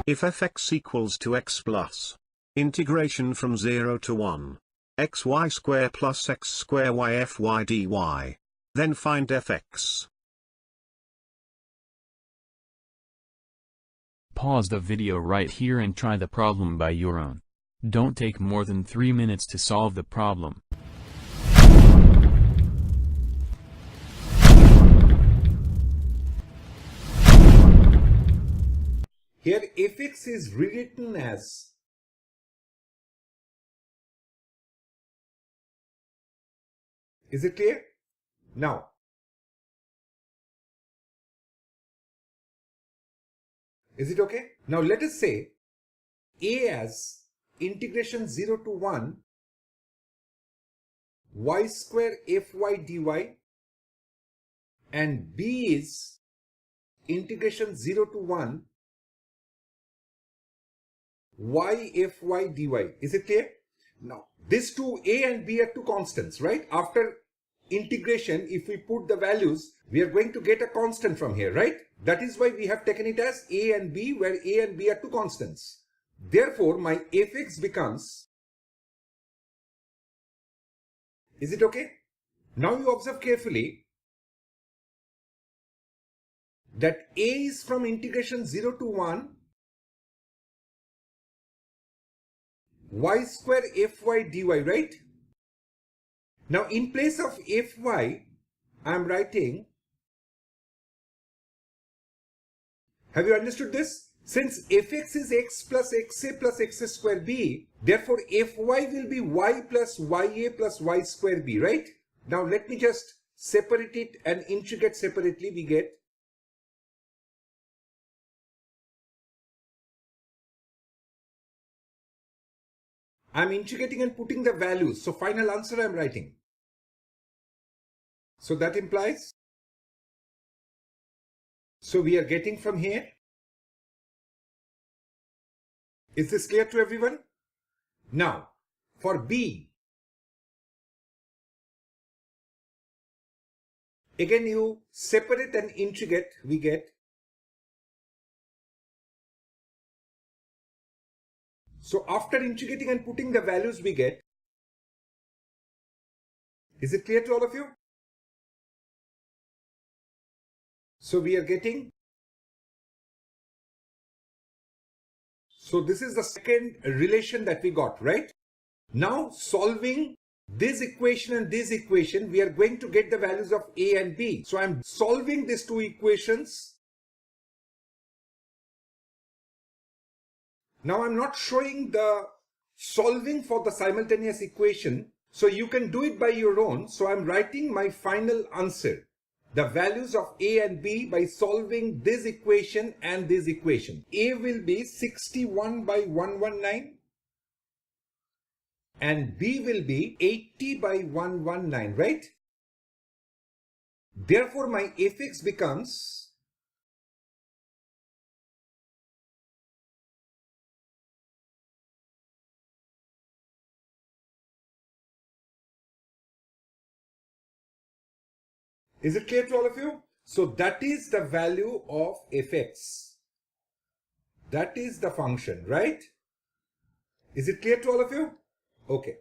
If fx equals to x plus integration from 0 to 1, xy square plus x square y fy dy, then find fx. Pause the video right here and try the problem by your own. Don't take more than 3 minutes to solve the problem. Here fx is rewritten as Is it clear? Now, is it okay? Now let us say a as integration 0 to 1 y square fy dy and b is integration 0 to 1 y fy dy. Is it clear? Now, these two a and b are two constants, right? After integration, if we put the values, we are going to get a constant from here, right? That is why we have taken it as a and b, where a and b are two constants. Therefore, my fx becomes, is it okay? Now you observe carefully that a is from integration 0 to 1 y square fy dy, right? Now in place of fy, I am writing, have you understood this? Since fx is x plus xa plus x square b, therefore fy will be y plus ya plus y square b, right? Now let me just separate it and integrate separately. We get I'm integrating and putting the values. So final answer I'm writing. So that implies, so we are getting from here. Is this clear to everyone? Now, for B, again you separate and integrate, we get. So after integrating and putting the values we get. Is it clear to all of you? So we are getting, so this is the second relation that we got, right? Now solving this equation and this equation, we are going to get the values of a and b. So I'm solving these two equations. Now I'm not showing the solving for the simultaneous equation, so you can do it by your own. So I'm writing my final answer, the values of a and b, by solving this equation and this equation. A will be 61 by 119 and b will be 80 by 119, right? Therefore my fx becomes, is it clear to all of you? So that is the value of fx. That is the function, right? Is it clear to all of you? Okay.